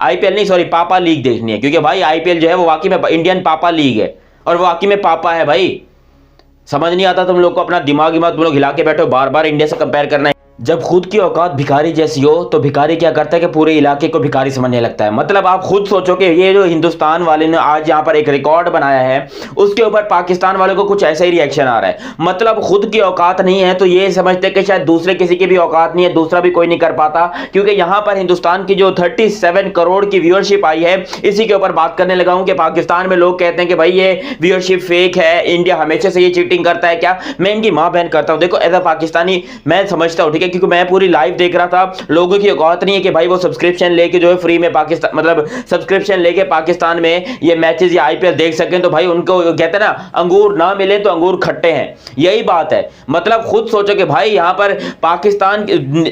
IPL नहीं, sorry, पापा league देखनी है, क्योंकि भाई आईपीएल जो है वो वाकई में इंडियन पापा लीग है और वो वाकई में पापा है भाई। समझ नहीं आता तुम लोग को, अपना दिमाग तुम लोग हिला के बैठो, बार बार इंडिया से कंपेयर करना है। जब खुद की औकात भिखारी जैसी हो तो भिखारी क्या करता है कि पूरे इलाके को भिखारी समझने लगता है। मतलब आप खुद सोचो कि ये जो हिंदुस्तान वाले ने आज यहाँ पर एक रिकॉर्ड बनाया है, उसके ऊपर पाकिस्तान वालों को कुछ ऐसा ही रिएक्शन आ रहा है। मतलब खुद की औकात नहीं है तो ये समझते कि शायद दूसरे किसी की भी औकात नहीं है, दूसरा भी कोई नहीं कर पाता। क्योंकि यहाँ पर हिंदुस्तान की जो 37 करोड़ की व्यूअरशिप आई है, इसी के ऊपर बात करने लगा हूं कि पाकिस्तान में लोग कहते हैं कि भाई ये व्यूअरशिप फेक है, इंडिया हमेशा से ये चीटिंग करता है। क्या मैं इनकी मां बहन करता हूं? देखो एज अ पाकिस्तानी मैं समझता हूं, ठीक है, क्योंकि मैं पूरी लाइव देख रहा था। लोगों की औकात नहीं है कि भाई वो सब्सक्रिप्शन लेके जो है फ्री में पाकिस्तान, मतलब सब्सक्रिप्शन लेके पाकिस्तान में ये मैचेस या आईपीएल देख सकें। तो भाई उनको कहते हैं ना, अंगूर ना मिले तो अंगूर खट्टे हैं, यही बात है। मतलब खुद सोचो कि भाई यहां पर पाकिस्तान,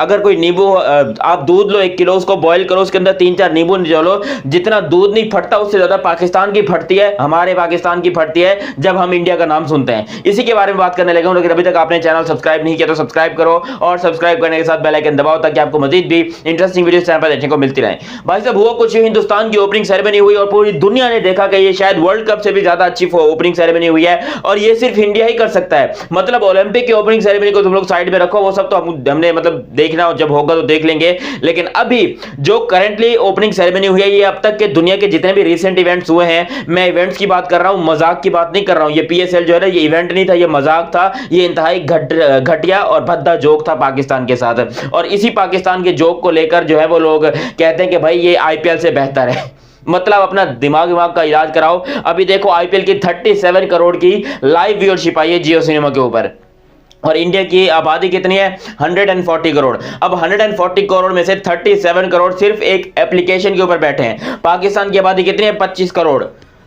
अगर कोई नींबू, आप दूध लो 1 किलो, उसको बॉयल करो, उसके अंदर 3-4 नींबू निचोड़ो, जितना दूध नहीं फटता उससे ज्यादा पाकिस्तान की फटती है, हमारे पाकिस्तान की फटती है जब हम इंडिया का नाम सुनते हैं। इसी के बारे में बात करने लगा हूं। लेकिन अभी तक आपने चैनल सब्सक्राइब नहीं किया तो सब्सक्राइब करो और सब्सक्राइब करने के साथ बेल आइकन दबाओ ताकि आपको मजीद भी इंटरेस्टिंग वीडियो चैनल पर देखने को मिलती रहे। भाई साहब हुआ कुछ, हिंदुस्तान की ओपनिंग सेरेमनी हुई और पूरी दुनिया ने देखा कि ये शायद वर्ल्ड कप से भी ज्यादा अच्छी ओपनिंग सेरेमनी हुई है और ये सिर्फ इंडिया ही कर सकता है। मतलब ओलंपिक की ओपनिंग सेरेमनी को तुम लोग साइड में रखो, वो सब तो हमने मतलब देखना, जब होगा तो देख लेंगे। लेकिन अभी जो करंटली ओपनिंग सेरेमनी हुई है, ये अब तक के दुनिया के जितने भी रिसेंट इवेंट्स हुए हैं, मैं इवेंट्स की बात कर रहा हूं, मजाक की बात नहीं कर रहा हूं। ये पीएसएल जो है ना, ये इवेंट नहीं था, ये मजाक था। ये इंतहाई घटिया और भद्दा जोक था पाकिस्तान के साथ। और इसी पाकिस्तान के जोक को लेकर जो है वो लोग कहते हैं कि भाई ये आईपीएल से बेहतर है। मतलब अपना दिमाग का इलाज कराओ। अभी देखो आईपीएल की 37 करोड़ की लाइव व्यूअरशिप आई है जियो सिनेमा के ऊपर और इंडिया की आबादी कितनी है? 140 करोड़। अब 140 करोड़ में से 37 करोड़ सिर्फ एक एप्लीकेशन के ऊपर बैठे हैं। पाकिस्तान की आबादी कितनी है? 25 करोड़।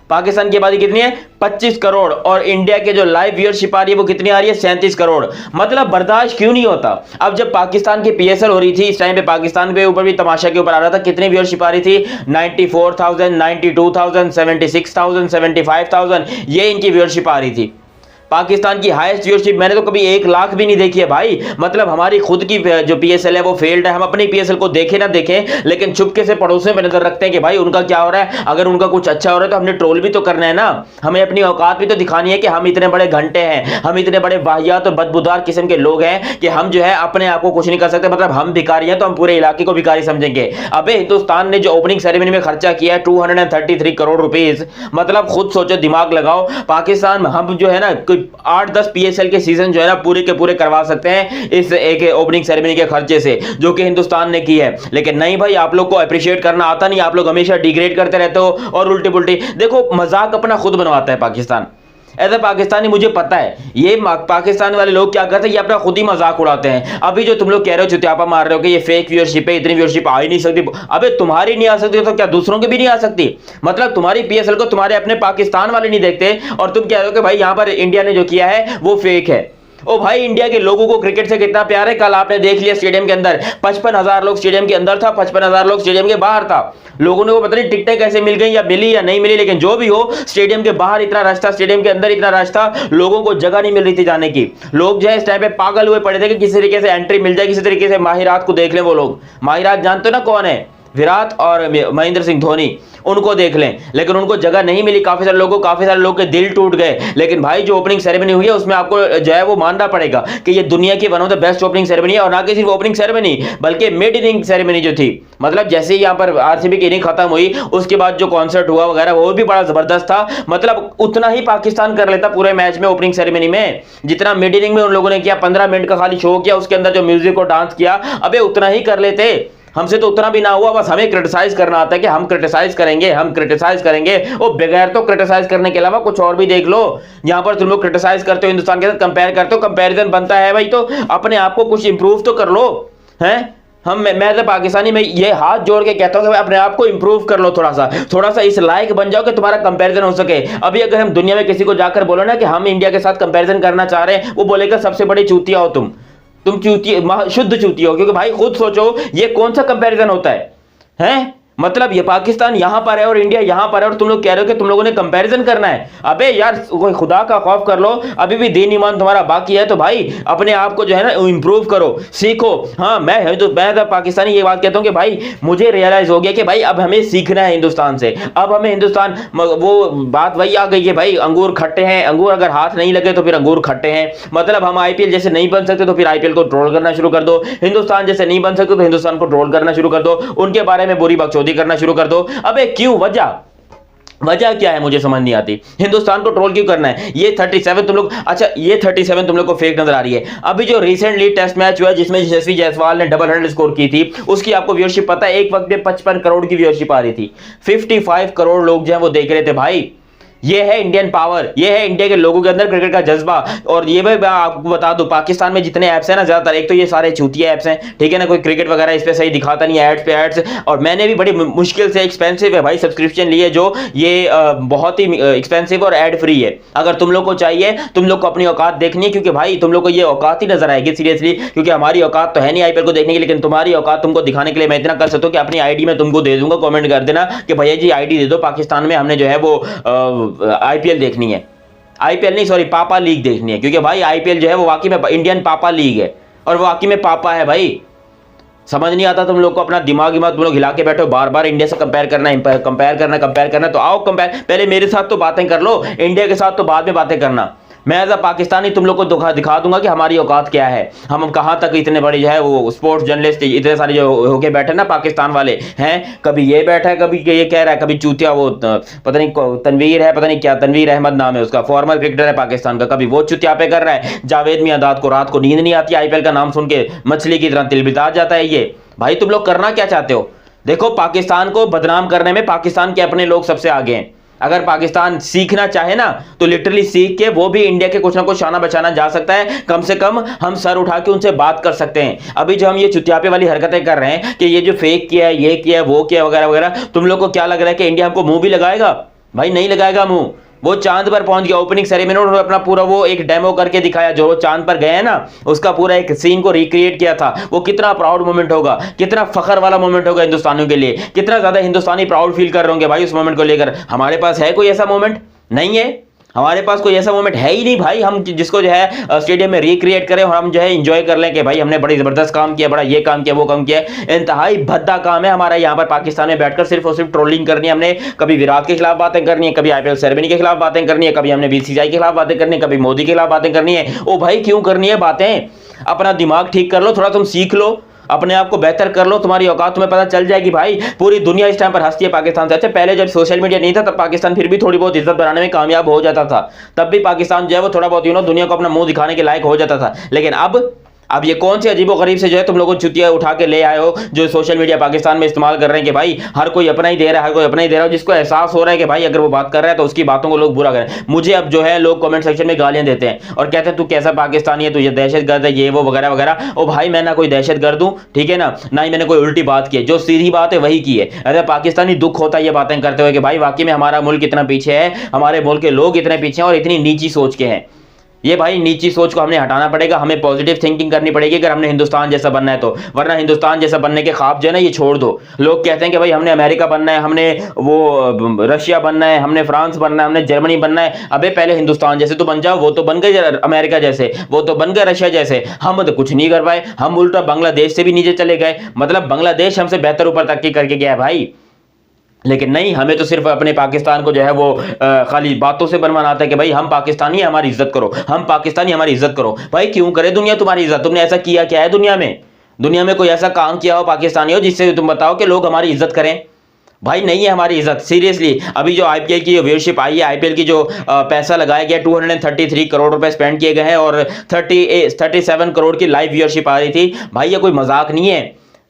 पाकिस्तान की आबादी कितनी है? 25 करोड़। और इंडिया के जो लाइव व्यूअरशिप आ रही है वो कितनी आ रही है? 37 करोड़। मतलब बर्दाश्त क्यों नहीं होता? अब जब पाकिस्तान की पीएसएल हो रही थी, इस टाइम पे पाकिस्तान के ऊपर भी तमाशा के ऊपर आ रहा था। कितनी व्यूअरशिप आ रही थी? 94,000, 92,000, 76,000, 75,000, ये इनकी व्यूअरशिप आ रही थी। पाकिस्तान की हाईएस्ट व्यूअरशिप मैंने तो कभी 1 लाख भी नहीं देखी है भाई। मतलब हमारी खुद की जो पीएसएल है वो फेल्ड है। हम अपनी पीएसएल को देखें ना देखें, लेकिन चुपके से पड़ोसियों पर नजर रखते हैं कि भाई उनका क्या हो रहा है। अगर उनका कुछ अच्छा हो रहा है तो हमने ट्रोल भी तो करना है ना, हमें अपनी औकात भी तो दिखानी है कि हम इतने बड़े घंटे हैं, हम इतने बड़े वाहियात और बदबूदार किस्म के लोग हैं कि हम जो है अपने आप को कुछ नहीं कर सकते। मतलब हम भिखारी हैं तो हम पूरे इलाके को भिखारी समझेंगे। अबे हिंदुस्तान ने जो ओपनिंग सेरेमनी में खर्चा किया है 233 करोड़ रुपीस, मतलब खुद सोचो, दिमाग लगाओ। पाकिस्तान हम जो है ना 8-10 पीएसएल के सीजन जो है ना पूरे के पूरे करवा सकते हैं इस एक ओपनिंग सेरेमनी के खर्चे से, जो कि हिंदुस्तान ने की है। लेकिन नहीं भाई, आप लोग को अप्रिशिएट करना आता नहीं, आप लोग हमेशा डिग्रेड करते रहते हो और उल्टी पुल्टी। देखो मजाक अपना खुद बनवाता है पाकिस्तान। ऐसा पाकिस्तानी मुझे पता है, ये पाकिस्तान वाले लोग क्या करते हैं, ये अपना खुद ही मजाक उड़ाते हैं। अभी जो तुम लोग कह रहे हो, चुतियापा मार रहे हो कि ये फेक व्यूअरशिप है, इतनी व्यूअरशिप आ ही नहीं सकती। अबे तुम्हारी नहीं आ सकती तो क्या दूसरों की भी नहीं आ सकती? मतलब तुम्हारी पीएसएल को तुम्हारे अपने पाकिस्तान वाले नहीं देखते और तुम कह रहे हो कि भाई यहां पर इंडिया ने जो किया है वो फेक है। ओ भाई, इंडिया के लोगों को क्रिकेट से कितना प्यार है। कल आपने देख लिया स्टेडियम के अंदर 55,000 लोग स्टेडियम के अंदर था, 55,000 लोग स्टेडियम के बाहर था। लोगों ने वो पता नहीं टिकटें कैसे मिल गई या मिली या नहीं मिली, लेकिन जो भी हो स्टेडियम के बाहर इतना रश था, स्टेडियम के अंदर इतना रश था, लोगों को जगह नहीं मिल रही थी जाने की। लोग जो है इस टाइम पे पागल हुए पड़े थे कि किसी तरीके से एंट्री मिल जाए, किसी तरीके से माहिरात को देख लें। वो लोग माहिरात जानते हो ना कौन है? विराट और महेंद्र सिंह धोनी, उनको देख लें। लेकिन उनको जगह नहीं मिली, काफी सारे लोगों के दिल टूट गए। लेकिन भाई जो ओपनिंग सेरेमनी हुई है उसमें आपको जो है वो मानना पड़ेगा कि ये दुनिया की one of the best opening ceremony है। और ना कि सिर्फ ओपनिंग सेरेमनी बल्कि मिड इनिंग सेरेमनी जो थी, मतलब जैसे ही यहाँ पर आरसीबी की इनिंग खत्म हुई उसके बाद जो कॉन्सर्ट हुआ वगैरह वो भी बड़ा जबरदस्त था। मतलब उतना ही पाकिस्तान कर लेता पूरे मैच में ओपनिंग सेरेमनी में जितना मिड इनिंग में उन लोगों ने किया। 15 मिनट का खाली शो किया, उसके अंदर जो म्यूजिक और डांस किया, अबे उतना ही कर लेते। हमसे तो उतना भी ना हुआ। बस हमें क्रिटिसाइज करना आता है कि हम क्रिटिसाइज करेंगे, हम क्रिटिसाइज करेंगे। वो बगैर तो क्रिटिसाइज करने के अलावा कुछ और भी देख लो। यहां पर तुम लोग क्रिटिसाइज करते हो, हिंदुस्तान के साथ कंपेयर करते हो, कंपैरिजन बनता है भाई, तो अपने आप को कुछ इंप्रूव तो कर लो। हैं मैं तो पाकिस्तानी में ये हाथ जोड़ के कहता हूं कि अपने आप को इंप्रूव कर लो, थोड़ा सा इस लायक बन जाओ कि तुम्हारा कंपैरिजन हो सके। अभी अगर हम दुनिया में किसी को जाकर बोलो ना कि हम इंडिया के साथ कंपैरिजन करना चाह रहे हैं, वो बोलेगा सबसे बड़ी चूतिया हो तुम चूतिया, शुद्ध चूतिया हो। क्योंकि भाई खुद सोचो ये कौन सा कंपैरिजन होता है? मतलब ये पाकिस्तान यहां पर है और इंडिया यहां पर है और तुम लोग कह रहे हो कि तुम लोगों ने कंपैरिजन करना है। अबे यार कोई खुदा का खौफ कर लो, अभी भी दीन ईमान तुम्हारा बाकी है तो भाई अपने आप को जो है ना इंप्रूव करो, सीखो। हाँ मैं तो पाकिस्तानी ये बात कहता हूं कि भाई मुझे रियलाइज हो गया कि भाई अब हमें सीखना है हिंदुस्तान से। अब हमें हिंदुस्तान, वो बात वही आ गई है भाई, अंगूर खट्टे हैं, अंगूर अगर हाथ नहीं लगे तो फिर अंगूर खट्टे हैं। मतलब हम आईपीएल जैसे नहीं बन सकते तो फिर आईपीएल को ट्रोल करना शुरू कर दो, हिंदुस्तान जैसे नहीं बन सकते तो हिंदुस्तान को ट्रोल करना शुरू कर दो, उनके बारे में बुरी बकचोदी करना शुरू कर दो। अबे क्यों? वजह क्या है मुझे समझ नहीं आती। हिंदुस्तान को ट्रोल क्यों करना है? ये 37 तुम लोग, अच्छा ये 37 तुम लोग को फेक नजर आ रही है। अभी जो रिसेंटली टेस्ट मैच हुआ जिसमें यशस्वी जायसवाल ने डबल 100 स्कोर की थी, उसकी आपको व्यूअरशिप पता है? एक वक्त में 55 करोड़ की व्यूअरशिप आ रही थी, 55 करोड़ लोग जो है वो देख रहे थे भाई। ये है इंडियन पावर, ये है इंडिया के लोगों के अंदर क्रिकेट का जज्बा। और ये भी मैं आपको बता दूं, पाकिस्तान में जितने ऐप्स हैं ना, ज्यादातर एक तो ये सारे चूतिया ऐप्स हैं, ठीक है ना, कोई क्रिकेट वगैरह इस पे सही दिखाता नहीं है, एड्स पे एड्स। और मैंने भी बड़ी मुश्किल से, एक्सपेंसिव है भाई सब्सक्रिप्शन लिए जो ये बहुत ही एक्सपेंसिव और एड फ्री है। अगर तुम लोग को चाहिए, तुम लोग को अपनी औकात देखनी है, क्योंकि भाई तुम लोग को ये औकात ही नजर आएगी सीरियसली, क्योंकि हमारी औकात तो है नहीं आईपीएल को देखने की, लेकिन तुम्हारी औकात तुमको दिखाने के लिए मैं इतना कर सकता हूँ कि अपनी आईडी में तुमको दे दूंगा, कमेंट कर देना कि भैया जी आईडी दे दो, पाकिस्तान में हमने जो है वो आईपीएल देखनी है। आईपीएल नहीं, सॉरी, पापा लीग देखनी है, क्योंकि भाई आईपीएल जो है वो वाकई में इंडियन पापा लीग है और वो वाकई में पापा है भाई। समझ नहीं आता तुम लोग को, अपना दिमाग ही मत तुम लोग हिला के बैठो, बार बार इंडिया से कंपेयर करना। तो आओ कंपेयर, पहले मेरे साथ तो बातें कर लो, इंडिया के साथ तो बाद में बातें करना। मैं एज अ पाकिस्तानी तुम लोग को दिखा दूंगा कि हमारी औकात क्या है, हम कहां तक इतने बड़े जो है वो स्पोर्ट्स जर्नलिस्ट इतने सारे जो होके बैठे ना पाकिस्तान वाले हैं, कभी ये बैठा है, कभी ये कह रहा है, कभी चूतिया वो पता नहीं तनवीर है, पता नहीं क्या तनवीर अहमद नाम है उसका, फॉर्मर क्रिकेटर है पाकिस्तान का, कभी वो चुतिया पे कर रहा है। जावेद मियांदाद को रात को नींद नहीं आती, आईपीएल का नाम सुन के मछली की तरह तिलबिता जाता है ये। भाई तुम लोग करना क्या चाहते हो? देखो, पाकिस्तान को बदनाम करने में पाकिस्तान के अपने लोग सबसे आगे हैं। अगर पाकिस्तान सीखना चाहे ना तो लिटरली सीख के वो भी इंडिया के कुछ ना कुछ शाना बचाना जा सकता है। कम से कम हम सर उठा के उनसे बात कर सकते हैं। अभी जो हम ये चुतियापे वाली हरकतें कर रहे हैं कि ये जो फेक किया है, ये किया है, वो किया वगैरह वगैरह, तुम लोग को क्या लग रहा है कि इंडिया हमको मुंह भी लगाएगा? भाई नहीं लगाएगा मुंह। वो चांद पर पहुंच गया, ओपनिंग सेरेमनी उन्होंने अपना पूरा वो एक डेमो करके दिखाया, जो वो चांद पर गए हैं ना उसका पूरा एक सीन को रिक्रिएट किया था। वो कितना प्राउड मोमेंट होगा, कितना फखर वाला मोमेंट होगा हिंदुस्तानियों के लिए, कितना ज्यादा हिंदुस्तानी प्राउड फील कर रहे होंगे भाई उस मोमेंट को लेकर। हमारे पास है कोई ऐसा मोमेंट? नहीं है, हमारे पास कोई ऐसा मोमेंट है ही नहीं भाई, हम जिसको जो है स्टेडियम में रिक्रिएट करें और हम जो है एंजॉय कर लें कि भाई हमने बड़ी जबरदस्त काम किया, बड़ा ये काम किया, वो काम किया। इंतहाई भद्दा काम है हमारा यहाँ पर पाकिस्तान में बैठकर सिर्फ और सिर्फ ट्रोलिंग करनी है हमने। कभी विराट के खिलाफ बातें करनी है, कभी आईपीएल सेरेमनी के खिलाफ बातें करनी है, कभी हमने बीसीसीआई के खिलाफ बातें करनी है, कभी मोदी के खिलाफ बातें करनी है। ओ भाई क्यों करनी है बातें? अपना दिमाग ठीक कर लो थोड़ा, तुम सीख लो, अपने आप को बेहतर कर लो, तुम्हारी औकात तुम्हें पता चल जाएगी भाई। पूरी दुनिया इस टाइम पर हंसती है पाकिस्तान से। अच्छा पहले जब सोशल मीडिया नहीं था तब पाकिस्तान फिर भी थोड़ी बहुत इज्जत बनाने में कामयाब हो जाता था, तब भी पाकिस्तान जो है वो थोड़ा बहुत दुनिया को अपना मुंह दिखाने के लायक हो जाता था। लेकिन अब ये कौन से अजीबोगरीब से जो है तुम लोगों को चुतिया उठा के ले आए हो, जो सोशल मीडिया पाकिस्तान में इस्तेमाल कर रहे हैं कि भाई हर कोई अपना ही दे रहा है, हर कोई अपना ही दे रहा है, जिसको एहसास हो रहा है कि भाई अगर वो बात कर रहा है तो उसकी बातों को लोग बुरा करें। मुझे अब जो है लोग कमेंट सेक्शन में गालियां देते हैं और कहते हैं तू कैसा पाकिस्तानी है, तू ये दहशतगर्द है, ये वो वगैरह वगैरह। ओ भाई मैं ना कोई दहशतगर्द हूं, ठीक है ना, ना ही मैंने कोई उल्टी बात की है, जो सीधी बात है वही की है। अरे पाकिस्तानी दुख होता है ये बातें करते हुए कि भाई वाकई में हमारा मुल्क इतना पीछे है, हमारे मुल्क के लोग इतने पीछे हैं और इतनी नीची सोच के हैं। ये भाई नीची सोच को हमने हटाना पड़ेगा, हमें पॉजिटिव थिंकिंग करनी पड़ेगी अगर हमने हिंदुस्तान जैसा बनना है तो। वरना हिंदुस्तान जैसा बनने के ख्वाब जो है ना ये छोड़ दो। लोग कहते हैं कि भाई हमने अमेरिका बनना है, हमने वो रशिया बनना है, हमने फ्रांस बनना है, हमने जर्मनी बनना है। अबे पहले हिंदुस्तान जैसे तो बन जाओ, वो तो बन गए अमेरिका जैसे, वो तो बन गए रशिया जैसे, हम तो कुछ नहीं कर पाए। हम उल्टा बांग्लादेश से भी नीचे चले गए, मतलब बांग्लादेश हमसे बेहतर ऊपर तरक्की करके गया है भाई। लेकिन नहीं, हमें तो सिर्फ अपने पाकिस्तान को जो है वो खाली बातों से बनवाना आता है कि भाई हम पाकिस्तानी, हमारी इज्जत करो, हम पाकिस्तानी, हमारी इज्जत करो। भाई क्यों करे दुनिया तुम्हारी इज्जत? तुमने ऐसा किया क्या है दुनिया में? दुनिया में कोई ऐसा काम किया हो पाकिस्तानी हो जिससे तुम बताओ कि लोग हमारी इज्जत करें? भाई नहीं है हमारी इज्जत सीरियसली। अभी जो आईपीएल की व्यूअरशिप आई है, आईपीएल की जो पैसा लगाया गया 233 करोड़ रुपए स्पेंड किए गए हैं और 37 करोड़ की लाइव व्यूअरशिप आ रही थी। भाई ये कोई मजाक नहीं है,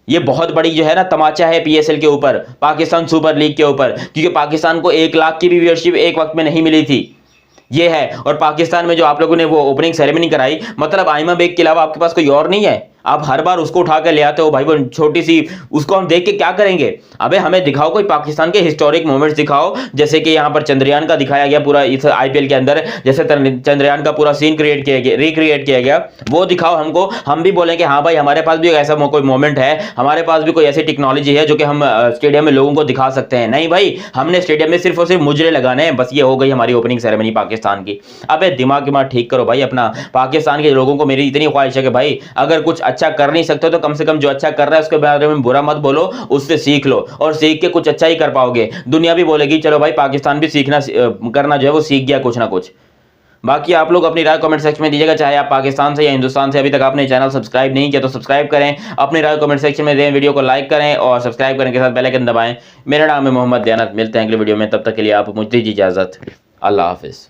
ये बहुत बड़ी जो है ना तमाचा है पीएसएल के ऊपर, पाकिस्तान सुपर लीग के ऊपर, क्योंकि पाकिस्तान को 1 लाख की भी व्यूअरशिप एक वक्त में नहीं मिली थी। ये है। और पाकिस्तान में जो आप लोगों ने वो ओपनिंग सेरेमनी कराई, मतलब आइमा बेग के अलावा आपके पास कोई और नहीं है। आप हर बार उसको उठा के ले आते हो भाई, वो छोटी सी, उसको हम देख के क्या करेंगे? अबे हमें दिखाओ कोई पाकिस्तान के हिस्टोरिक मोमेंट्स दिखाओ, जैसे कि यहाँ पर चंद्रयान का दिखाया गया पूरा इस आईपीएल के अंदर, जैसे चंद्रयान का पूरा सीन क्रिएट किया गया, रिक्रिएट किया गया, वो दिखाओ हमको, हम भी बोलेंगे हाँ भाई हमारे पास भी ऐसा कोई मोमेंट है, हमारे पास भी कोई ऐसी टेक्नोलॉजी है जो कि हम स्टेडियम में लोगों को दिखा सकते हैं। नहीं भाई, हमने स्टेडियम में सिर्फ और सिर्फ मुजरे लगाने हैं, बस ये हो गई हमारी ओपनिंग सेरेमनी पाकिस्तान की। अबे दिमाग ठीक करो भाई अपना। पाकिस्तान के लोगों को मेरी इतनी ख्वाहिश है कि भाई अगर कुछ अच्छा कर नहीं सकते तो कम से कम जो अच्छा कर रहा है उसके बारे में बुरा मत बोलो, उससे सीख लो, और सीख के कुछ अच्छा ही कर पाओगे। दुनिया भी बोलेगी चलो भाई पाकिस्तान भी सीखना करना जो है वो सीख गया कुछ ना कुछ। बाकी आप लोग अपनी राय कमेंट सेक्शन में दीजिएगा, चाहे आप पाकिस्तान से या हिंदुस्तान से। अभी तक आपने चैनल सब्सक्राइब नहीं किया तो सब्सक्राइब करें, अपनी राय कमेंट सेक्शन में दें, वीडियो को लाइक करें और सब्सक्राइब करने के साथ बेल आइकन दबाएं। मेरा नाम है मोहम्मद दयानत, मिलते हैं अगले वीडियो में, तब तक के लिए आप मुझे दीजिए इजाजत। अल्लाह हाफिज़।